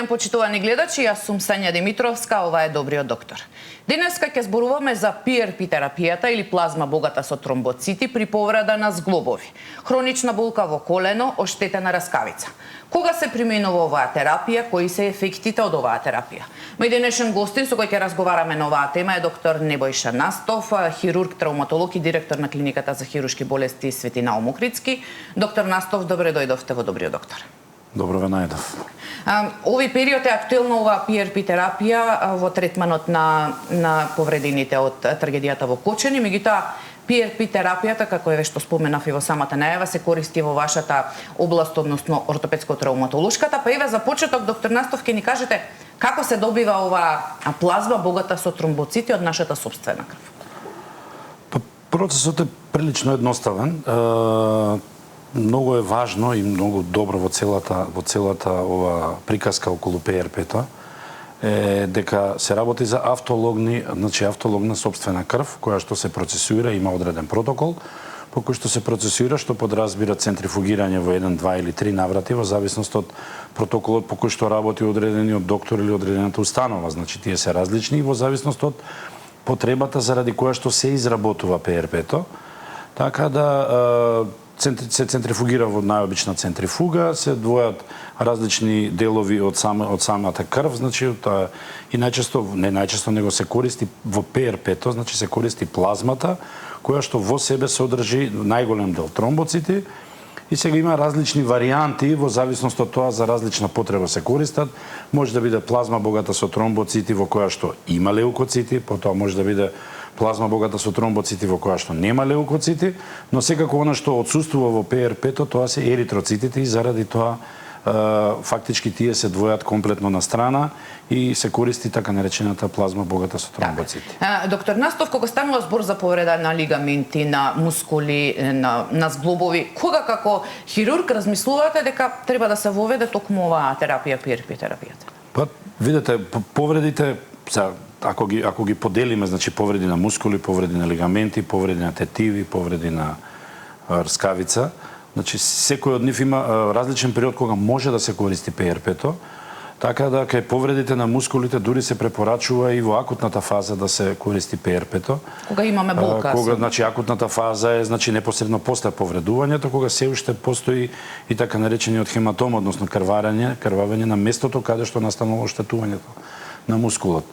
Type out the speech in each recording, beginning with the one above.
ден, почитувани гледачи, јас сум Сања Димитровска, ова е Добриот доктор. Денеска ќе зборуваме за PRP терапијата или плазма богата со тромбоцити при повреда на зглобови, хронична болка во колено, оштетена раскавица. Кога се применува оваа терапија, кои се ефектите од оваа терапија? Мој денешен гостин со кој ќе разговараме на оваа тема е доктор Небојша Настов, хирург, травматолог и директор на клиниката за хируршки болести Свети Наум Охридски. Доктор Настов, добре дојдовте во Добриот доктор. Добро ве најдов. Овој период е актуелна оваа PRP терапија во третманот на повредените од трагедијата во Кочани, меѓутоа PRP терапијата, како е што споменав и во самата најава, се користи во вашата област, односно ортопедско-травматолошката. Па еве за почеток, доктор Настов, ќе ни кажете како се добива оваа плазма богата со тромбоцити од нашата сопствена крв? Процесот е прилично едноставен. Многу е важно и многу добро во целата ова приказка околу PRP-то е дека се работи за автологна сопствена крв, која што се процесуира, има одреден протокол по кој што се процесуира, што подразбира центрифугирање во 1, 2 или 3 наврати во зависност од протоколот по кој што работи одредениот доктор или одредената установа. Значи тие се различни во зависност од потребата заради која што се изработува PRP-то. Така да се центрифугира во најобична центрифуга, се двојат различни делови од самата крв, значи и најчесто него се користи во PRP-то, значи се користи плазмата која што во себе содржи најголем дел тромбоцити и сега има различни варијанти во зависност од тоа за различна потреба се користат. Може да биде плазма богата со тромбоцити во која што има леукоцити, потоа може да биде плазма богата со тромбоцити во која што нема леукоцити, но секако она што отсуствува во PRP-то, тоа се еритроцитите и заради тоа фактички тие се двојат комплетно на страна и се користи така наречената плазма богата со тромбоцити. Доктор Настов, кога станува збор за повреда на лигаменти, на мускули, на зглобови, кога како хирург размислувате дека треба да се воведе токму оваа терапија, PRP терапијата? Па, видете, повредите ако ги поделиме, значи повреди на мускули, повреди на лигаменти, повреди на тетиви, повреди на рскавица, значи секој од нив има различен период кога може да се користи PRP-то, така да кај повредите на мускулите дури се препорачува и во акутната фаза да се користи PRP-то. Кога имаме болка. Кога значи акутната фаза е значи непосредно после повредувањето, кога се уште постои и така наречениот хематом, односно крварење на местото каде што настанува оштетувањето на мускулот.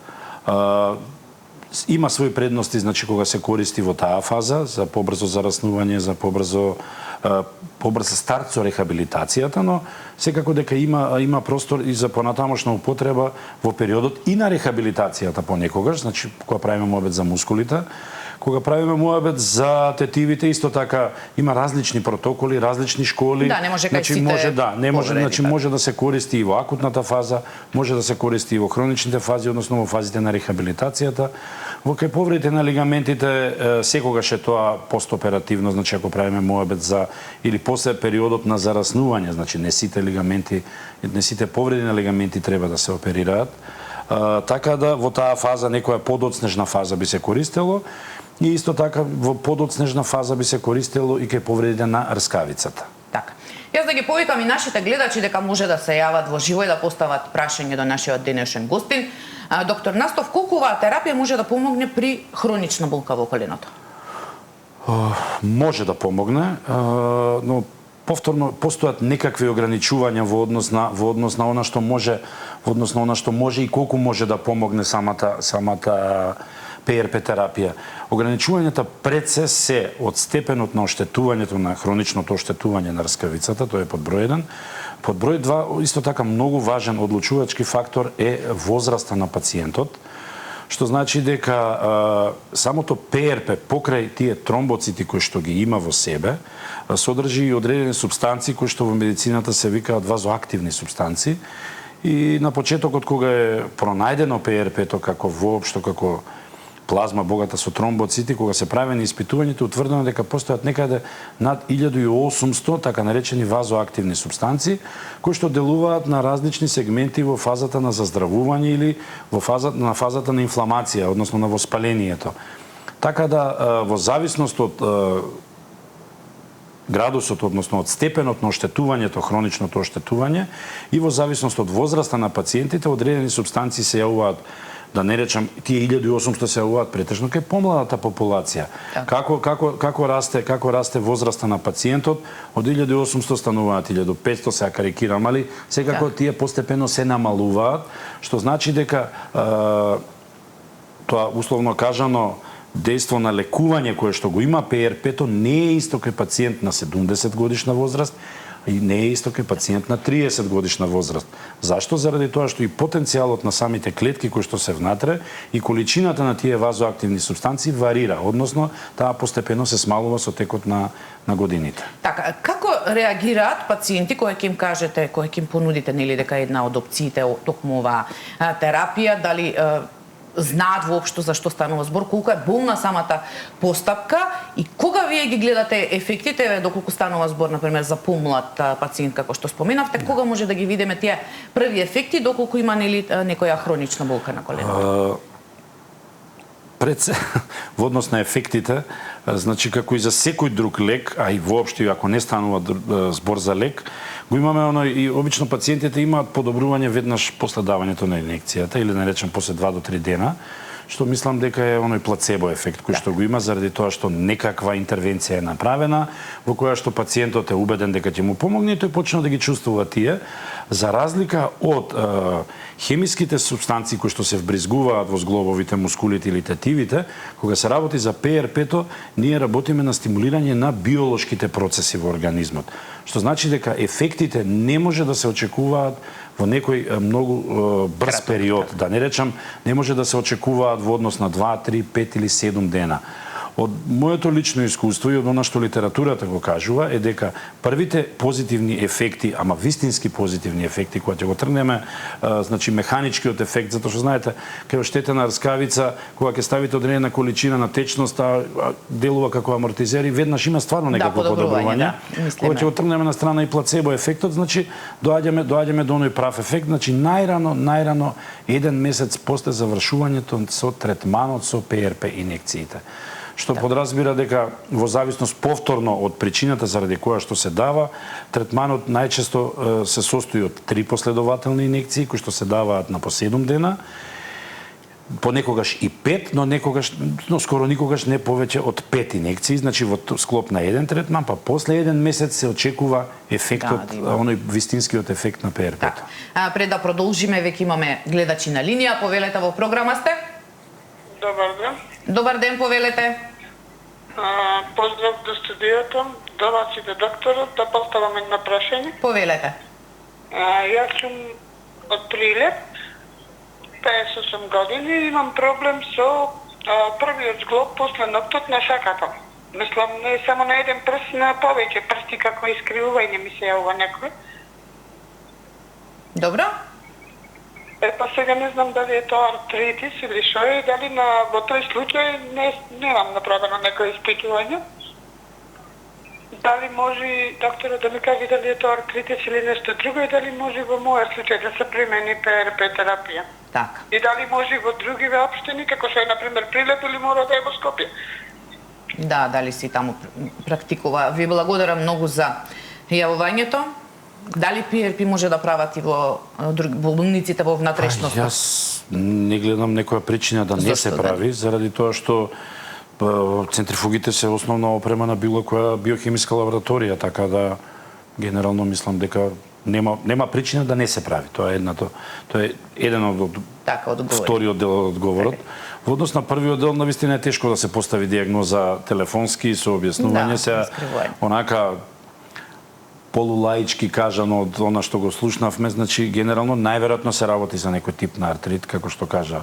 Има своји предности, значи кога се користи во таа фаза за побрзо зараснување, за побрз старт со рехабилитацијата, но секако дека има простор и за понатамошна употреба во периодот и на рехабилитацијата понекогаш, значи кога правиме муабет за мускулите, кога правиме муабет за тетивите, исто така има различни протоколи, различни школи. Да, не може кај сите. Може да се користи и во акутната фаза, може да се користи и во хроничните фази, односно во фазите на рехабилитацијата. Во кај повредите на лигаментите секогаш е тоа постоперативно, значи ако правиме муабет за или после периодот на зараснување, значи не сите повреди на лигаменти треба да се оперираат. Така да во таа фаза некоја подоцнежна фаза би се користело и исто така во подоцнежна фаза би се користело и кај повредите на рскавицата. Така. Јас да ги повикам и нашите гледачи дека може да се јават во живо и да постават прашање до нашиот денешен гостин. Доктор Настов, колку оваа терапија може да помогне при хронична болка во коленото? Може да помогне, но повторно постојат некакви ограничувања во однос на она што може, и колку може да помогне самата PRP терапија. Ограничувањата пред се од степенот на оштетувањето, на хроничното оштетување на рскавицата, тоа е под број 1. Под број 2, исто така многу важен одлучувачки фактор е возраста на пациентот, што значи дека самото PRP покрај тие тромбоцити кои што ги има во себе, содржи и одредени супстанции кои што во медицината се викаат вазоактивни супстанции. И на почетокот кога е пронајдено PRP-то како плазма богата со тромбоцити, кога се правени испитувањето, утврдено дека постојат некаде над 1800 така наречени вазоактивни субстанции, кои што делуваат на различни сегменти во фазата на заздравување или на фазата на инфламација, односно на воспалението. Така да, во зависност од градусот, односно од степенот на оштетувањето, хроничното оштетување и во зависност од возраста на пациентите одредени супстанции се јавуваат, да не речам, тие 1800 се јавуваат претежно кај помладата популација. Како расте возраста на пациентот, од 1800 стануваат 1500, се карикирам, али секако тие постепено се намалуваат, што значи дека тоа условно кажано дејство на лекување кое што го има ПРП-то не е исто кај пациент на 70 годишна возраст и не е исто кај пациент на 30 годишна возраст. Зашто? Заради тоа што и потенцијалот на самите клетки кои што се внатре и количината на тие вазоактивни супстанции варира, односно таа постепено се смалува со текот на годините. Така, како реагираат пациенти кои ќе им кажете, кои ќе им понудите нели дека една од опциите токму оваа терапија, дали знаат воопшто за што станува збор, колку е болна самата постапка и кога вие ги гледате ефектите, доколку станува збор например за помлад пациент како што споменавте, кога може да ги видиме тие први ефекти доколку има нели некоја хронична болка на коленото? Во однос на ефектите, значи како и за секој друг лек, а и воопшто ако не станува збор за лек, го имаме и обично пациентите имаат подобрување веднаш после давањето на инекцијата или да речем после 2 до 3 дена, што мислам дека е плацебо ефект кој што го има заради тоа што некаква интервенција е направена во која што пациентот е убеден дека ќе му помогне и тој почна да ги чувствува тие, за разлика од хемиските супстанции кои што се вбризгуваат во зглобовите, мускулите или тетивите, кога се работи за ПРП-то, ние работиме на стимулирање на биолошките процеси во организмот. Што значи дека ефектите не може да се очекуваат во некој многу брз период, да не речам, не може да се очекуваат во однос на 2, 3, 5 или 7 дена. Од моето лично искуство и од она што литературата го кажува е дека првите позитивни ефекти, ама вистински позитивни ефекти, кога ќе го тргнеме, значи механичкиот ефект, затоа што знаете, кај оштетена рскавица, кога ќе ставите одредена количина на течност, делува како амортизер и веднаш има стварно некакво подобрување. Кога ќе го тргнеме на страна и плацебо ефектот, значи доаѓаме до оној прав ефект, значи најрано 1 месец после завршувањето со третманот со ПРП инекциите. Што подразбира дека во зависност повторно од причината заради која што се дава, третманот најчесто се состои од 3 последователни инекции кои што се даваат на по 7 дена, понекогаш и 5, но скоро никогаш не повеќе од 5 инекции, значи во склоп на еден третман, па после 1 месец се очекува ефектот, оној вистинскиот ефект на ПРП-то. Пред да продолжиме, веќе имаме гледачи на линија, повелете во програма сте? Добар ден. Добар ден, повелете. Поздрав до студиото, до вас и до докторот, да поставам едно прашање. Повелете. Јас сум од Прилеп, 58 години и имам проблем со првиот зглоб после ноктот на шаката. Мислам, не само на еден прст, на повеќе прсти, како искривување ми се јавува некој. Добро. Па сега не знам дали е тоа артритис или шо е, дали во тој случај немам направено некој испитување. Дали може докторот да ми каже дали е тоа артритис или нешто друго и дали може во мојот случај да се примени ПРП терапија. Така. И дали може во другиве општини, како што е например Прилеп или мора да е во Скопје. Да, дали си таму практикува. Ви благодарам многу за јавувањето. Дали ПРП може да прават и во болниците во внатрешноста? Јас не гледам некоја причина да не се прави, заради тоа што центрифугите се основна опрема на било која биохемиска лабораторија, така да генерално мислам дека нема причина да не се прави. Тоа е еден од вториот дел од одговорот. Во однос на првиот дел, навистина е тешко да се постави дијагноза телефонски со објаснување, се онака полулаички кажано од она што го слушнавме, значи генерално најверојатно се работи за некој тип на артрит, како што кажа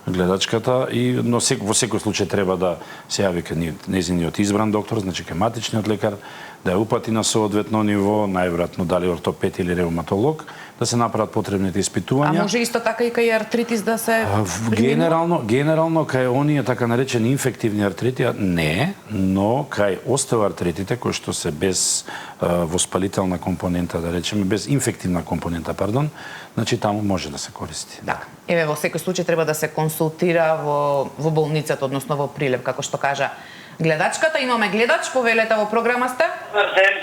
гледачката, но во секој случај треба да се јави кај нејзиниот избран доктор, значи кај матичниот лекар, да ја упати на соодветно ниво, најверојатно дали ортопед или ревматолог, да се направат потребните испитувања. А може исто така и кај артритис да се Генерално кај оние така наречени инфективни артрити не, но кај остеоартритите кои што се без воспалителна компонента, да речеме, без инфективна компонента, пардон, значи таму може да се користи. Да. Еве во секој случај треба да се консултира во болницата, односно во Прилеп, како што кажа гледачката. Имаме гледач, повелете во програма сте. Добар ден.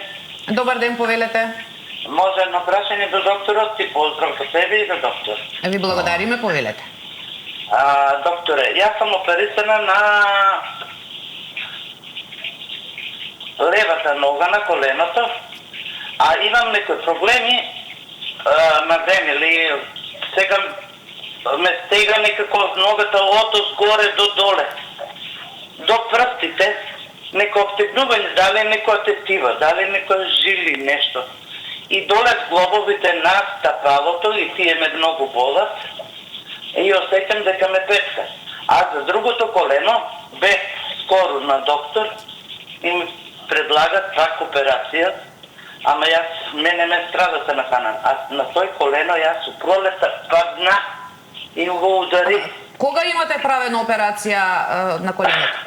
Добар ден, повелете. Може едно прашање до докторот и поздрав за себе и за доктор. Ви благодариме, повелете. Докторе, јас сум оперисана на левата нога на коленото, а имам некои проблеми на ден или сега ме стега некако ногата од горе до доле, до прстите, некој обтегнување, дали некоја тетива, дали некоја жили, нешто. И доле зглобовите на стапалото и тие ме многу болат и осеќам дека ме петка. А за другото колено бе скоро на доктор и ми предлагат пак операција, ама мене ме страда се наханам. А на тој колено јас у пролета падна и го удари. Кога имате правена операција на коленото?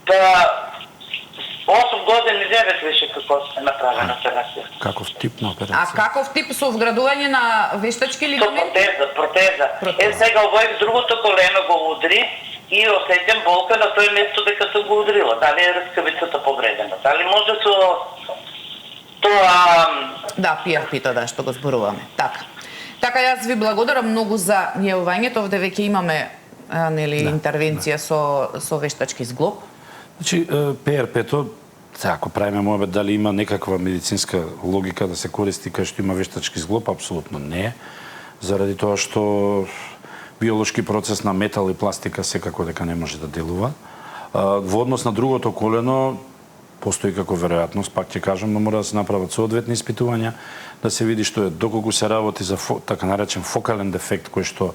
Па 8 години 9 више како се направена операција. Каков тип на А операција? каков тип со вградување на вештачки Со лигаменти? протеза. Сега овој другото колено го удри и осеќам болка на тој место дека се го удрила. Дали е рскавицата повредена? Дали може со тоа... Да, PRP-то, да, што го зборуваме. Така, јас ви благодарам многу за јавувањето. Овде веќе имаме интервенција со вештачки зглоб. Значи, PRP-то, ако правиме мојбет дали има некаква медицинска логика да се користи кај што има вештачки зглоб, апсолутно не. Заради тоа што биолошки процес на метал и пластика секако дека не може да делува. Во однос на другото колено, постои како веројатност, пак ќе кажам, но мора да се направат соодветни испитувања, да се види што е, доколку се работи за така наречен фокален дефект кој што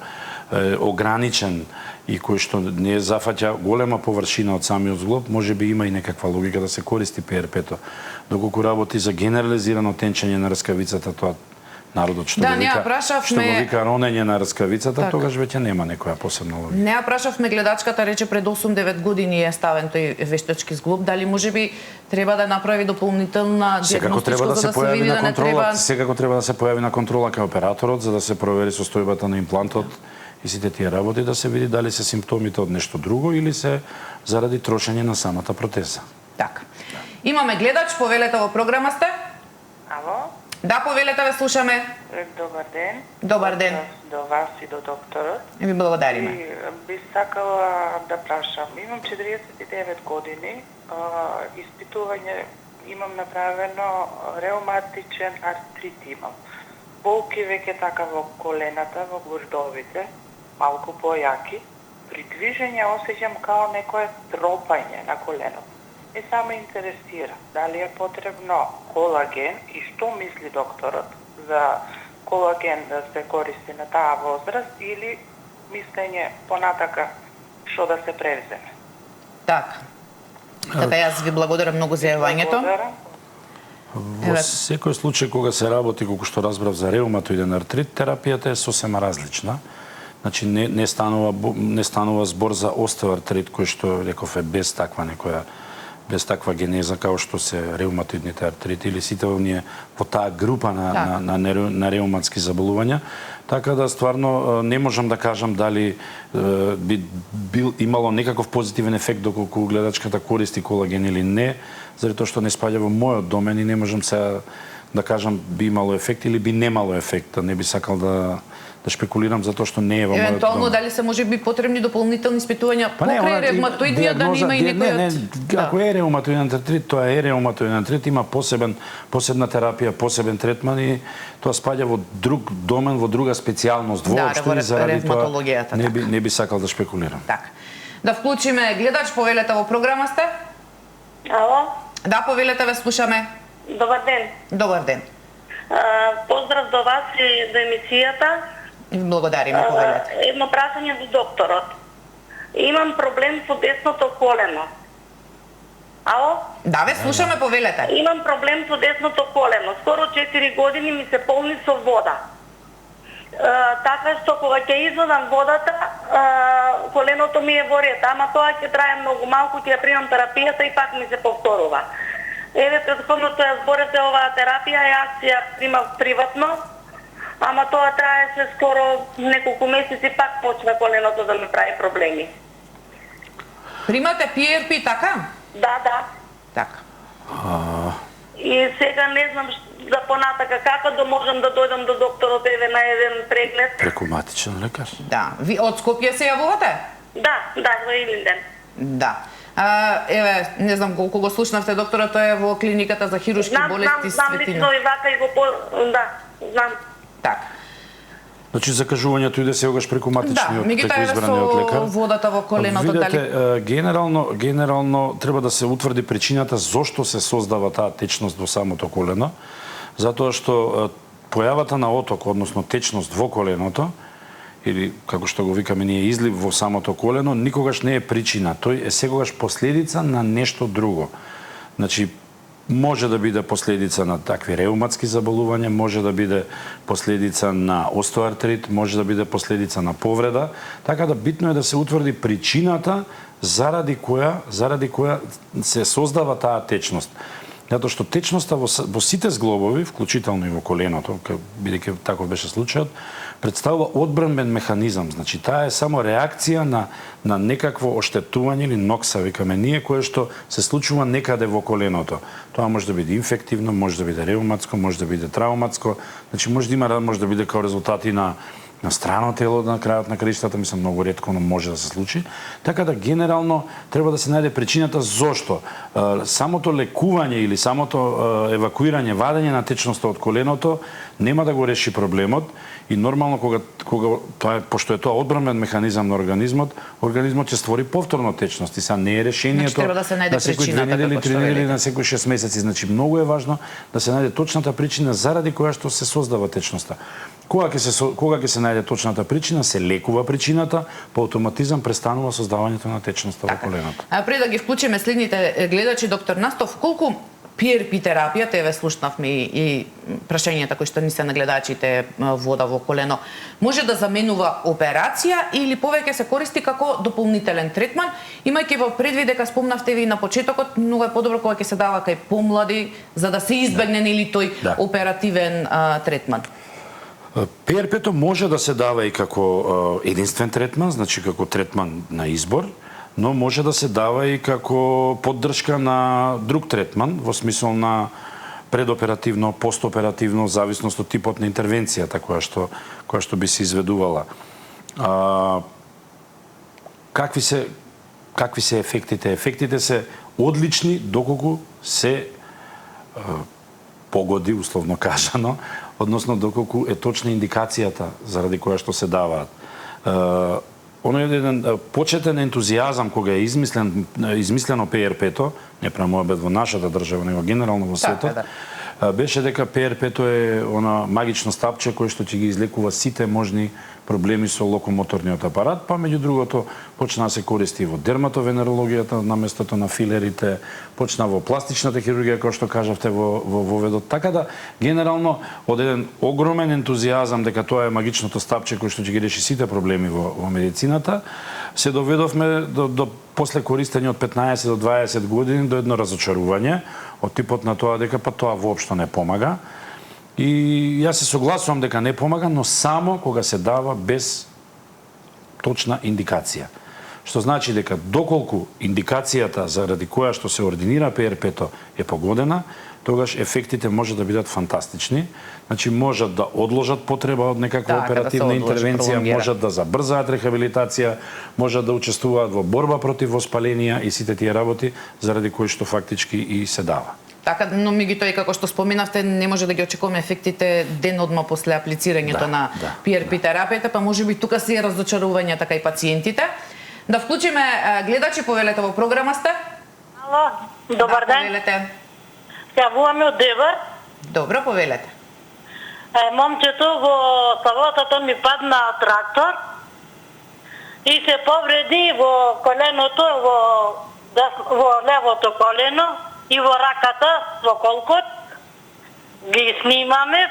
е ограничен и кој што не зафаќа голема површина од самиот зглоб, може би има и некаква логика да се користи PRP-то. Доколку работи за генерализирано тенчење на рскавицата, тоа народот што го вика ронење на рскавицата, тогаш веќе нема некоја посебна логика. Не ја прашавме, гледачката рече пред 8-9 години е ставен тој вештачки зглоб, дали можеби треба да направи дополнителна дијагностичко за да се види да не треба... Секако треба да се појави на контрола кај операторот за да се провери состојбата на имплантот и сите тие работи, да се види дали се симптомите од нешто друго или се заради трошење на самата протеза. Така. Имаме гледач, повелете во програма сте? Ало? Да, повелете, ве слушаме. Добар ден. Добар ден. До вас и до докторот. Ви благодариме. И би сакала да прашам. Имам 49 години, испитување имам направено, реуматичен артрит имам. Болки веќе така во колената, во гврдовите, малку појаки. При движење осеќам као некое тропање на коленото. И само интересира дали е потребно колаген и што мисли докторот за колаген да се користи на таа возраст или мислење понатака што да се превземе. Така. Така, јас ви благодарам многу за јавањето. Во секој случај кога се работи, колку што разбрав, за реуматоиден артрит, терапијата е сосема различна. Значи не станува збор за остеоартрит кој што реков е без таква генеза како што се реуматоидните артрити или сите оние во таа група на реуматски заболувања. Така да стварно не можам да кажам дали би имало некаков позитивен ефект доколку гледачката користи колаген или не, заради тоа што не спаѓа во мојот домен и не можам сега да кажам би имало ефект или би немало ефект. Не би сакал да шпекулирам затоа што не е во мојот домен. Евентуално дали се може би потребни дополнителни испитувања покрај реуматоидниот, да има и некој Ако е реуматоиден артрит, тоа е реуматоиден артрит, има посебна терапија, посебен третман и тоа спаѓа во друг домен, во друга специјалност воопшто и заради тоа не би сакал да шпекулирам. Така. Да вклучиме гледач, повелете во програма сте? Ало? Да, повелете, ве слушаме. Добар ден. Добар ден. Поздрав до вас и до емисијата. Благодариме, повелете. Едно прашање до докторот. Имам проблем со десното колено. Ало? Да, ве слушаме, повелете. Имам проблем со десното колено. Скоро 4 години ми се полни со вода. Така што кога ќе извадам водата, коленото ми е во ред, ама тоа ќе трае многу малку, ќе ја примам терапијата и пак ми се повторува. Еве, претходното ја зборете оваа терапија, јас ја примав приватно, ама тоа траеше скоро неколку месеци, пак почна коленото да ми прави проблеми. Примате PRP, така? Да. Така. И сега не знам за понатака како да можам да дојдам до докторот еве на еден преглед. Преку матичен лекар. Да, ви од Скопје се јавувате? Да, во Илинден. Да. Еве, не знам колку го слушнавте докторот, тој е во клиниката за хируршки болести Знам Светино. лично и вака и да, знам. Така. Значи закажувањето иде сегогаш преку матичниот, меѓутоа преку еве избраниот лекар. со водата во коленото Видете, генерално треба да се утврди причината зошто се создава таа течност во самото колено, затоа што појавата на оток, односно течност во коленото, или како што го викаме ние излив во самото колено, никогаш не е причина, тој е секогаш последица на нешто друго. Значи, може да биде последица на такви реуматски заболувања, може да биде последица на остеоартрит, може да биде последица на повреда, така да битно е да се утврди причината заради која се создава таа течност. Затоа што течноста во сите зглобови, вклучително и во коленото, бидејќи таков беше случајот, представува одбранбен механизам. Значи, таа е само реакција на некакво оштетување или нокса, викаме ние, кое што се случува некаде во коленото. Тоа може да биде инфективно, може да биде реуматско, може да биде трауматско, значи може да биде као резултати на страно тело на крајот на краиштата, мислам многу ретко, но може да се случи. Така да генерално треба да се најде причината зошто самото лекување или самото евакуирање, вадење на течноста од коленото нема да го реши проблемот и нормално кога пошто е тоа одбранбен механизам на организмот ќе створи повторно течност и сега не е решението треба да се најде на секој 2 недели, 3 недели, на секој 6 месеци. Значи многу е важно да се најде точната причина заради која што се создава течноста. Кога ќе се најде точната причина, се лекува причината, по автоматизам престанува создавањето на течноста во коленото. Пред да ги вклучиме следните гледачи, доктор Настов, колку PRP терапијата, еве слушнавме и прашањата кои што ни се на гледачите, вода во колено, може да заменува операција или повеќе се користи како дополнителен третман, имајќи во предвид дека спомнавте ви на почетокот, многу е подобро кога ќе се дава кај помлади за да се избегне или тој оперативен третман. PRP-то може да се дава и како единствен третман, значи како третман на избор, но може да се дава и како поддршка на друг третман, во смисол на предоперативно, постоперативно, зависност од типот на интервенцијата која што би се изведувала. Какви се ефектите? Ефектите се одлични доколку се погоди, условно кажано, односно доколку е точна индикацијата заради која што се даваат. Оно е еден почетен ентузијазам кога е измислено PRP-то, не премојабед во нашата држава, него генерално во светот, беше дека PRP-то е она магично стапче кое што ќе ги излекува сите можни проблеми со локомоторниот апарат, па меѓу другото почна да се користи во дерматовенерологијата на местото на филерите, почна во пластичната хирургија, како што кажавте во воведот. Така да, генерално, од еден огромен ентузијазам дека тоа е магичното стапче кој што ќе ги реши сите проблеми во медицината, се доведовме до после користење од 15 до 20 години до едно разочарување од типот на тоа дека па тоа воопшто не помага. И јас се согласувам дека не помага, но само кога се дава без точна индикација. Што значи дека доколку индикацијата заради која што се ординира PRP-то е погодена, тогаш ефектите може да бидат фантастични. Значи можат да одложат потреба од некаква оперативна интервенција, можат да забрзаат рехабилитација, можат да учествуваат во борба против воспаленија и сите тие работи заради кои што фактички и се дава. Така, но меѓутоа и како што споменавте, не може да ги очекуваме ефектите ден одма после аплицирањето на PRP терапијата, па можеби тука се разочарувањата кај пациентите. Да вклучиме гледачи, повелете во програма сте. Ало, добар ден. Повелете. Јавуваме од Девар. Добро, повелете. Момчето во саботата ми падна трактор и се повреди во коленото, во левото колено и во раката, во колкот. Ги снимаме.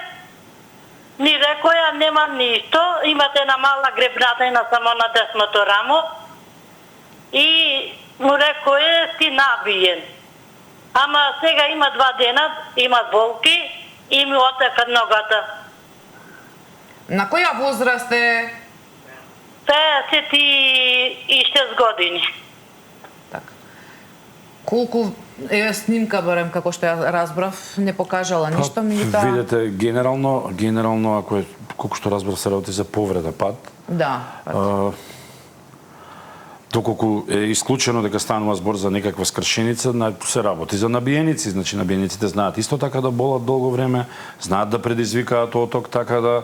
Ни рекоја нема ништо, имате една мала гребнатина само на десното рамо. И му рекоја си набиен. Ама сега има 2 дена, има болки и ми отека ногата. На која возраст е? 56 години. Така. Колку снимка барем како што ја разбрав не покажала ништо, меѓутоа Видете, генерално ако е колку што разбрав се работи за повреда пат. да. Доколку е исклучено дека станува збор за некаква скршеница, се работи за набиеници. Значи набиениците знаат исто така да болат долго време, знаат да предизвикаат оток, така да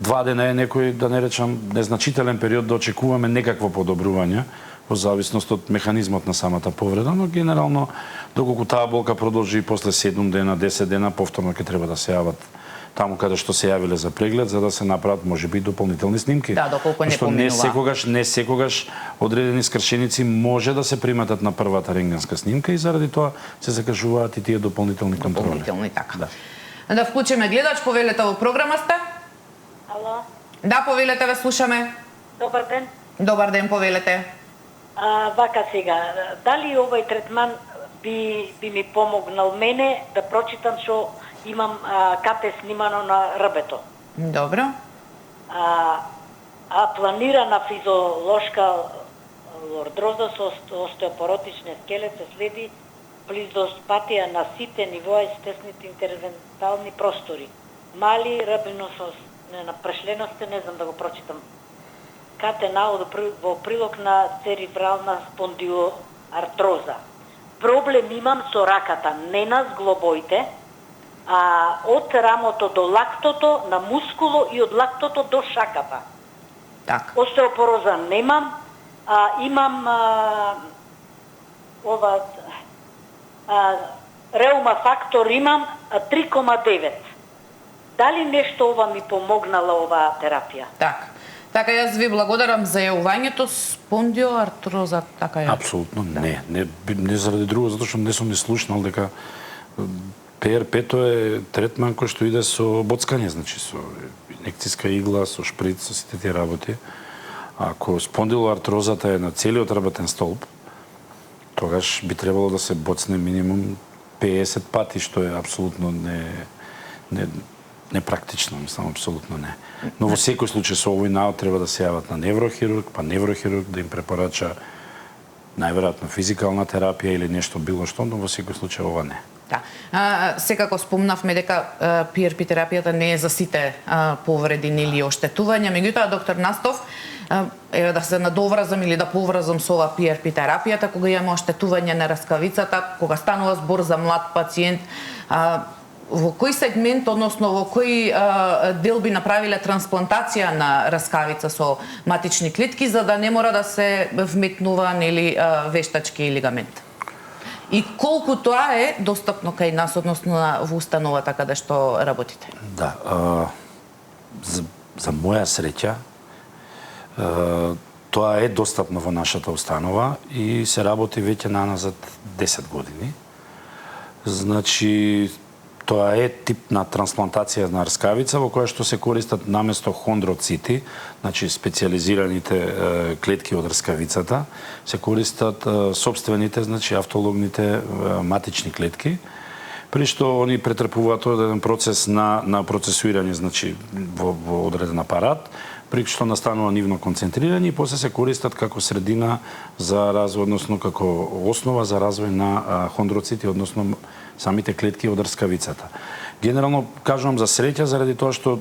2 дена е некој, да не речам, незначителен период да очекуваме некакво подобрување во зависност од механизмот на самата повреда, но генерално доколку таа болка продолжи после 7 дена, 10 дена, повторно ќе треба да се јават таму каде што се јавиле за преглед, за да се направат можеби дополнителни снимки. Да, доколку не Што поминува. не секогаш одредени скршеници може да се приматат на првата рентгенска снимка и заради тоа се закажуваат и тие дополнителни контроли. Дополнителни така. Да. Да вклучиме гледач, повелете во програма сте? Ало, Да, повелете, ве слушаме. добар ден. Добар ден, повелете. Вака сега, дали овој третман би ми помогнал мене да прочитам што имам КТ снимано на рбето. Добро. Планирана физиолошка лордроза со остеопоротични скелет се следи близоспатија на сите нивоа и стесните интервентални простори. Мали рабиносос, на прешлености, не знам да го прочитам. КТ-на во прилог на церебрална спондилоартроза. Проблем имам со раката, не на зглобоите, од рамото до лактото, на мускуло и од лактото до шаката. Така. Остеопороза немам, имам реума фактор имам 3,9. Дали нешто ова ми помогнала оваа терапија? Така. Така, јас ви благодарам за јавувањето. Спондиоартроза, така е. Апсолутно не. Не заради друго, затоа што не сум ни слушнал дека ПРП-то е третман кој што иде со боцкање, значи со инекцијска игла, со шприц, со сите тие работи. Ако спондилоартрозата е на целиот работен столб, тогаш би требало да се боцне минимум 50 пати, што е апсолутно непрактично, мислам, апсолутно не. Но во секој случај со овој наод треба да се јават на неврохирург, па неврохирург да им препорача најверојатно физикална терапија или нешто било што, но во секој случај ова не. Да. Секако спомнавме дека PRP терапијата не е за сите повреди или оштетувања, меѓутоа доктор Настов, еве да се надоврзам или да поврзам со ова PRP терапијата, кога имаме оштетување на раскавицата, кога станува збор за млад пациент, во кој сегмент, односно во кој дел би направиле трансплантација на раскавица со матични клетки, за да не мора да се вметнува нели вештачки лигамент? И колку тоа е достапно кај нас, односно во установата каде што работите? Да, за моја среќа, тоа е достапно во нашата установа и се работи веќе наназад 10 години. Значи, тоа е тип на трансплантација на раскавица во која што се користат наместо хондроцити, значи специјализираните клетки од раскавицата, се користат сопствените, значи автологните матични клетки, при што они претрпуваат одреден процес на процесуирање, значи во одреден апарат, при што настанува нивно концентрирање и после се користат како средина за развој, односно како основа за развој на хондроцити, односно самите клетки од раскавицата. Генерално кажувам за среќа заради тоа што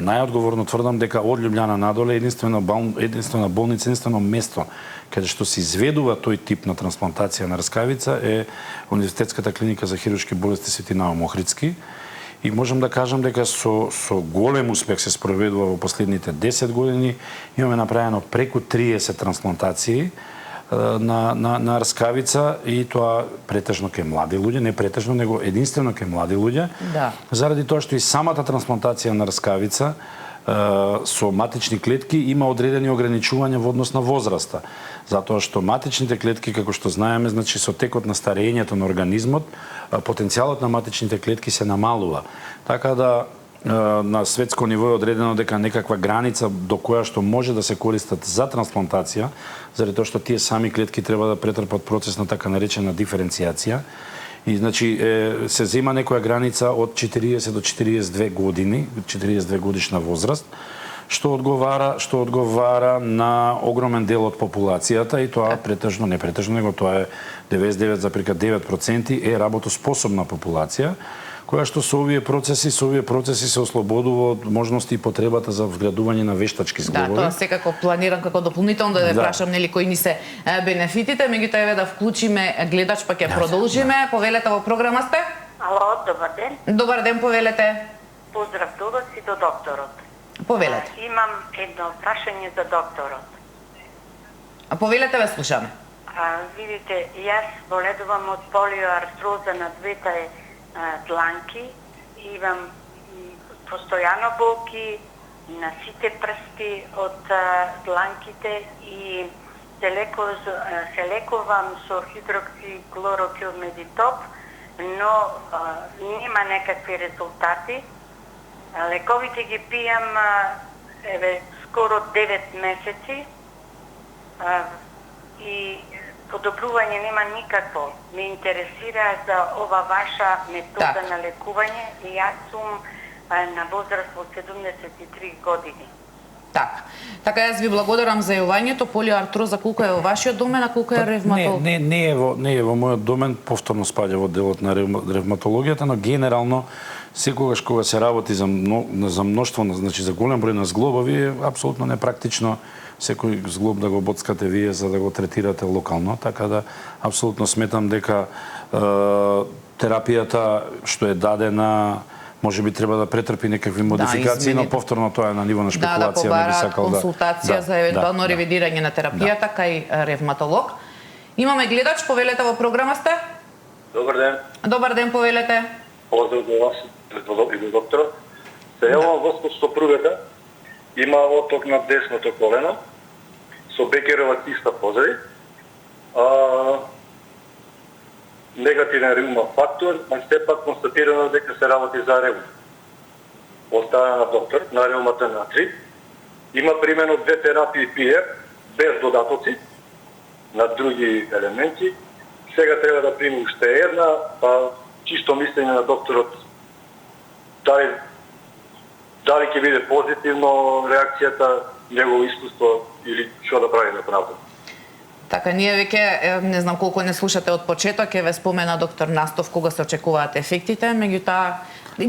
најодговорно тврдам дека од Љубљана надоле единствена болница, единствено место каде што се изведува тој тип на трансплантација на раскавица е Универзитетската клиника за хируршки болести Свети Наум Охридски. И можам да кажам дека со голем успех се спроведува во последните 10 години. Имаме направено преку 30 трансплантации на раскавица и тоа претежно кај млади луѓе, не претежно, него единствено кај млади луѓе. Да. Заради тоа што и самата трансплантација на раскавица со матични клетки има одредени ограничувања во однос на возраста. Затоа што матичните клетки, како што знаеме, значи со текот на старењето на организмот, потенцијалот на матичните клетки се намалува. Така да на светско ниво е одредено дека некаква граница до која што може да се користат за трансплантација, заради тоа што тие сами клетки треба да претрпат процес на така наречена диференцијација. И значи се зема некоја граница од 40 до 42 години, 42 годишна возраст, што одговара на огромен дел од популацијата и тоа претежно, не претежно, него тоа е 99,9% е работоспособна популација, која што со овие процеси се ослободува од можности и потребата за вградување на вештачки зглобови. Да, тоа секако планирам како дополнително да прашам нели кои ни се бенефитите, меѓутоа еве да вклучиме гледач па ќе продолжиме. Повелете во програма сте? Ало, добар ден. Добар ден, повелете. Поздрав до вас и до докторот. Повелете. Имам едно прашање за докторот. Повелете, ве слушаме. Видите, јас боледувам од полиоартроза на двете дланки, имам постојано болки на сите прсти од дланките и се лекувам со хидроксиклорокилмедитоп, но нема некакви резултати. Лековите ги пијам скоро 9 месеци и подобрување нема никакво. Ме интересира за ова ваша метода на лекување и јас сум на возраст од 73 години. Така јас ви благодарам за јавањето. Полиоартроза колку е во вашиот домен, а колку е ревматолог? Не е во мојот домен, повторно спаѓа во делот на ревматологијата, но генерално секогаш кога се работи за мноштво, значи за голем број на зглобови, е апсолутно непрактично секој зглоб да го боцкате вие за да го третирате локално, така да апсолутно сметам дека терапијата што е дадена можеби треба да претрпи некакви модификации, но повторно тоа е на ниво на шпекулација, не би сакал консултација за евентуално ревидирање на терапијата кај ревматолог. Имаме гледач, повелете во програма сте? Добар ден. Добар ден, повелете. Поздрав до вас и до докторот. Се јавам во сопругата, има оток на десното колено, со Бекерова циста позади, негативен ревма фактор, а сепак констатирано дека се работи за ревма. Оставена на доктор на ревмата на 3. Има примено 2 терапии пие, без додатоци, на други елементи. Сега треба да прими уште една, па чисто мислење на докторот, дали ќе биде позитивно реакцијата, негово искуство или што да прави направо. Така, ние веќе, не знам колку не слушате од почеток, ве спомена доктор Настов кога се очекуваат ефектите, меѓутоа,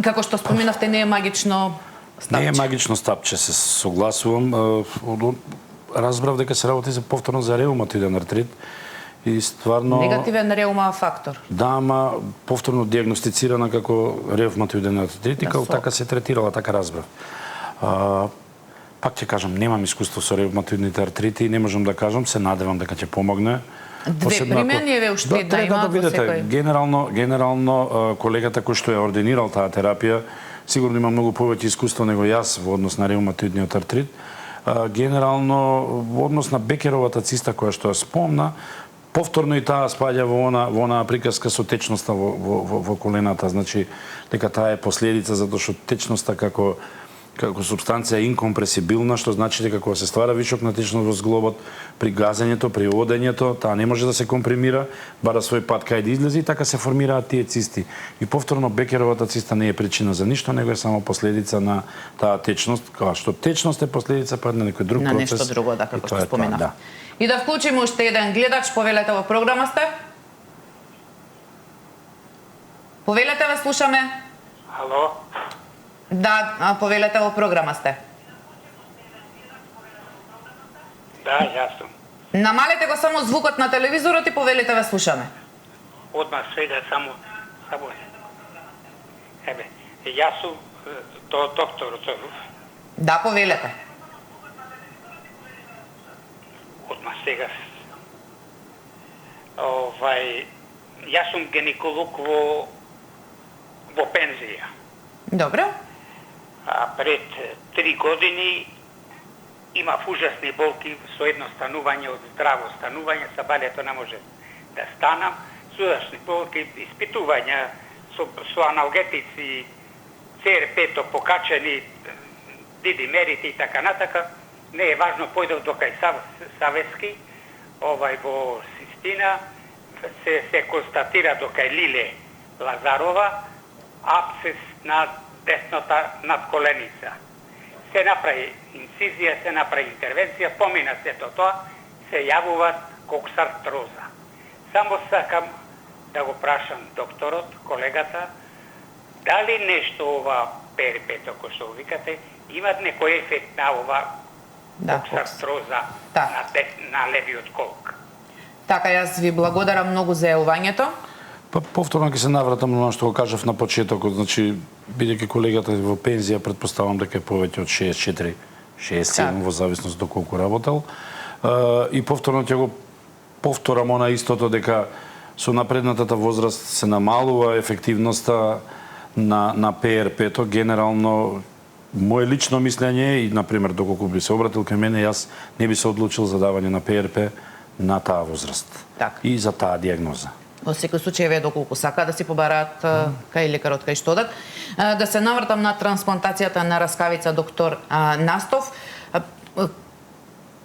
како што споменавте, не е магично стапче. Не е магично стапче, се согласувам. Разбрав дека се работи за повторно за реуматоиден артрит и стварно... Негативен реума фактор. Да, ама повторно диагностицирана како ревматоиден артрит и како така се третирала, така разбрав. Пак ќе кажам, немам искуство со ревматоидните артрити и не можам да кажам, се надевам дека ќе помогне. Две примени еве уште да имаат во секој. Генерално колегата кој што ја ординирал таа терапија, сигурно има многу повеќе искуство него јас во однос на ревматоидниот артрит. Генерално во однос на Бекеровата циста која што ја спомна, повторно и таа спаѓа во она приказка со течноста во колената, значи дека таа е последица затоа што течноста како субстанција инкомпресибилна, што значи дека кога се ствара вишок на течност во зглобот, при газењето, при одењето, таа не може да се компримира, бара свој пат кај да излезе и така се формираат тие цисти. И повторно Бекеровата циста не е причина за ништо, него е само последица на таа течност, кога што течност е последица па на некој друг процес. На нешто друго, да, како што споменав. Да. И да вклучиме уште еден гледач, повелете во програма сте? Повелете, ве слушаме. Ало? Да, повелете во програма сте. Да, јас сум. Намалете го само звукот на телевизорот и повелете, ве слушаме. Одма сега само. Еве, јас сум докторот. Да, повелете. Одма сега. Јас сум гинеколог во пензија. Добро. Пред 3 години имав ужасни болки со едно станување од здраво станување, са балето не може да станам, ужасни болки, испитувања со аналгетици, CRP-то покачени, дидимерите и така натака. Не е важно, појдов до кај Савески, во Систина, се констатира до кај Лиле Лазарова, апсес на десната надколеница. се направи инцизија, се направи интервенција, помина сето тоа, се јавуваат коксартроза. Само сакам да го прашам докторот, колегата, дали нешто ова ПРП-то кој што викате, имат некој ефект на ова коксартроза на левиот колк? Така, јас ви благодарам многу за јавувањето. Па повторно ќе се навратам на што го кажав на почетокот, значи бидејќи колегата во пензија, претпоставам дека е повеќе од 64, 67 во зависност до колку работел. И повторно ќе го повторам она истото дека со напреднатата возраст се намалува ефективноста на ПРП-то. Генерално моje лично мислење и например доколку би се обратил кај мене, јас не би се одлучил за давање на ПРП на таа возраст. Так. И за таа дијагноза. Во секој случај, еве доколку сака да си побараат кај лекарот, кај што одат. Да се навртам на трансплантацијата на раскавица, доктор Настов.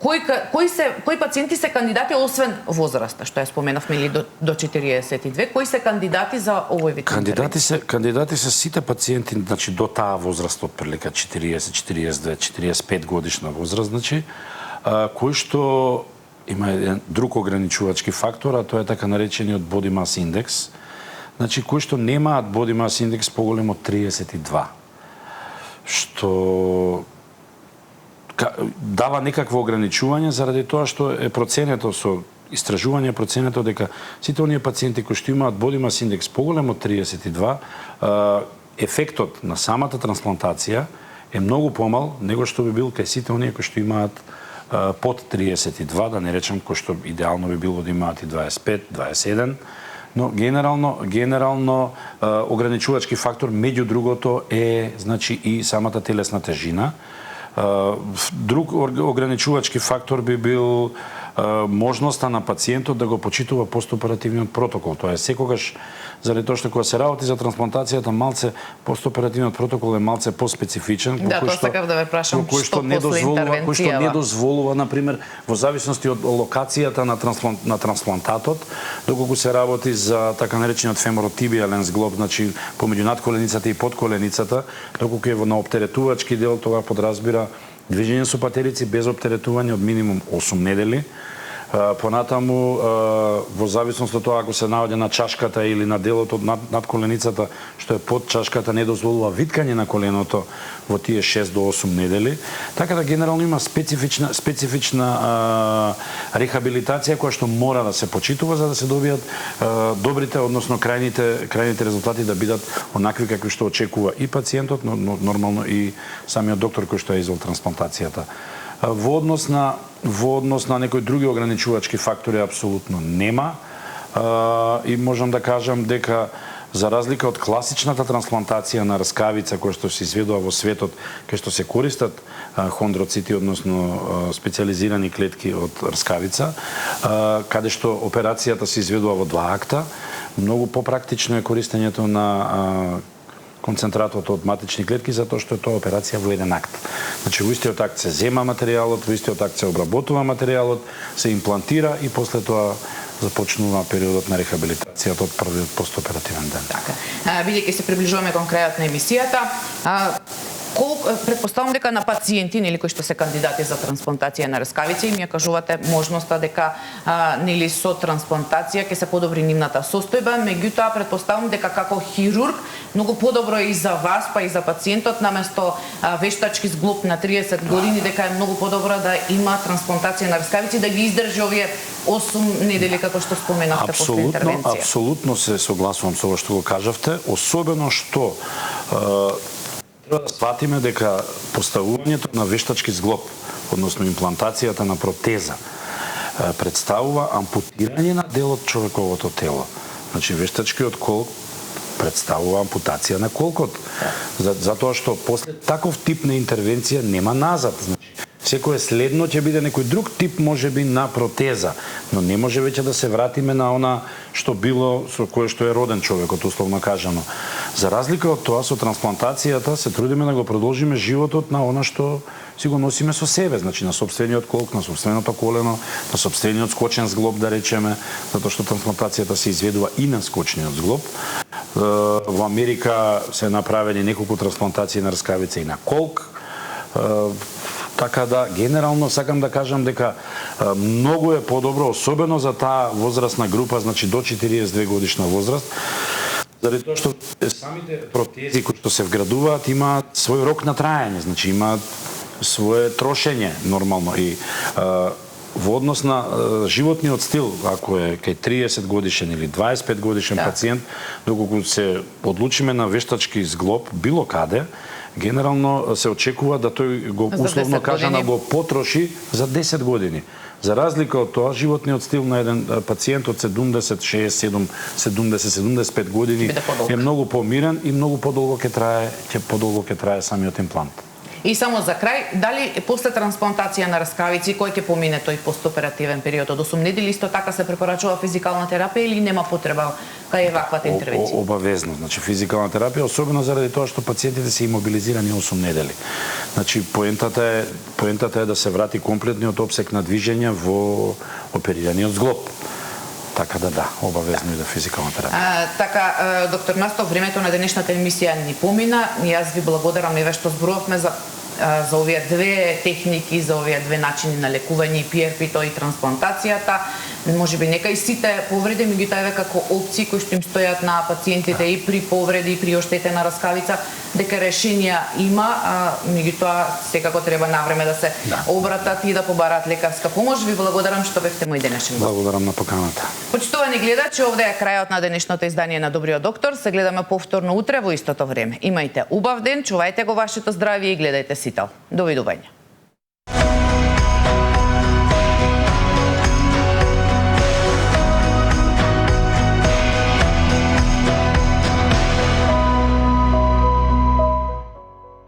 Кои пациенти се кандидати освен возраста, што ја споменавме или до 42, кои се кандидати за овој вид интервенција? Кандидати се сите пациенти, значи до таа возраст од прилика 40, 42, 45 годишна возраст, значи кои што има еден друг ограничувачки фактор, а тоа е така наречениот body mass index, значи кои што немаат body mass index поголем од 32, што дава некакво ограничување заради тоа што е проценето со истражување проценето дека сите оние пациенти кои што имаат body mass index поголем од 32, ефектот на самата трансплантација е многу помал него што би бил кај сите оние кои што имаат под 32, да не речем кој што идеално би било да имаат и 25, 21, но генерално ограничувачки фактор меѓу другото е значи и самата телесна тежина. Друг ограничувачки фактор би бил можноста на пациентот да го почитува постоперативниот протокол. Тоа е секогаш заради тоа што кога се работи за трансплантацијата, малце постоперативниот протокол е малце поспецифичен, да, тоа сакав да ве прашам, што после интервенцијава. Кој што не дозволува, например, во зависности од локацијата на трансплантатот, доколку се работи за така наречениот феморотибиален зглоб, значи помеѓу надколеницата и подколеницата, доколку е на оптеретувачки дел, тоа подразбира движење со патерици без оптеретување од минимум 8 недели. Понатаму, во зависност од тоа ако се наоѓа на чашката или на делот од над коленицата, што е под чашката, не дозволува виткање на коленото во тие 6 до 8 недели. Така да генерално има специфична рехабилитација која што мора да се почитува за да се добијат добрите, односно крајните резултати да бидат онакви какви што очекува и пациентот, но нормално и самиот доктор кој што е извел трансплантацијата. Во однос на некои други ограничувачки фактори апсолутно нема и можам да кажам дека за разлика од класичната трансплантација на раскавица која што се изведува во светот, кај што се користат хондроцити, односно специализирани клетки од раскавица, каде што операцијата се изведува во 2 акта, многу попрактично е користењето на концентратот од матични клетки, затоа што е тоа операција во еден акт. Значи, во истиот акт се зема материјалот, во истиот акт се обработува материјалот, се имплантира и после тоа започнува периодот на рехабилитацијата од првиот постоперативен ден. Така. Бидејќи се приближуваме кон крајот на емисијата, претпоставам дека на пациенти нели кои што се кандидати за трансплантација на раскавица им ја кажувате можноста дека нели со трансплантација ќе се подобри нивната состојба, меѓутоа претпоставам дека како хирург многу подобро е и за вас па и за пациентот наместо вештачки зглоб на 30 години дека е многу подобро да има трансплантација на раскавици да ги издржи овие 8 недели како што споменавте после интервенција. Апсолутно се согласувам со ова што го кажавте, особено што треба да сватиме дека поставувањето на вештачки зглоб, односно имплантацијата на протеза, представува ампутирање на дел од човековото тело. Значи, вештачкиот колк представува ампутација на колкот. Затоа што после таков тип на интервенција нема назад. Значи, секое следно ќе биде некој друг тип можеби на протеза, но не може веќе да се вратиме на она што било со кое што е роден човекот, условно кажано. За разлика од тоа, со трансплантацијата се трудиме да го продолжиме животот на она што си го носиме со себе, значи на сопствениот колк, на сопственото колено, на сопствениот скочен зглоб, да речеме, затоа што трансплантацијата се изведува и на скочниот зглоб. Во Америка се направени неколку трансплантации на раскавица и на колк. Така да, генерално сакам да кажам дека многу е подобро, особено за таа возрастна група, значи до 42 годишна возраст, заради тоа што самите протези кои што се вградуваат имаат свој рок на траење, значи имаат свое трошење нормално и во однос на животниот стил, ако е кај 30 годишен или 25 годишен пациент, доколку се одлучиме на вештачки зглоб било каде, генерално се очекува да тој го условно кажано го потроши за 10 години. За разлика од тоа, животниот стил на еден пациент од 70, 67, 70, 75 години е многу помирен и многу подолго ќе трае самиот имплант. И само за крај, дали после трансплантација на раскавици кој ќе помине тој постоперативен период од 8 недели, исто така се препорачува физикална терапија или нема потреба кај ваквата интервенција? Обавезно, значи физикална терапија, особено заради тоа што пациентите се имобилизирани 8 недели. Значи поентата е да се врати комплетниот опсек на движење во оперираниот зглоб. Така да, обавезно и да физикална терапија. Така, доктор Настов, времето на денешната емисија ни помина. Јас ви благодарам еве што зборувавме за овие две техники, за овие две начини на лекување, PRP-то и трансплантацијата. Можеби нека и сите повреди, меѓутоа еве како опции кои што им стојат на пациентите и при повреди, и при оштетена раскавица, дека решенија има, меѓутоа секако треба навреме да се обратат и да побараат лекарска помош. Ви благодарам што бевте мој денешен гост. Благодарам на поканата. Почитувани гледачи, овде е крајот на денешното издание на Добриот доктор. Се гледаме повторно утре во истото време. Имајте убав ден, чувајте го вашето здравје и гледајте Сител. Довидување.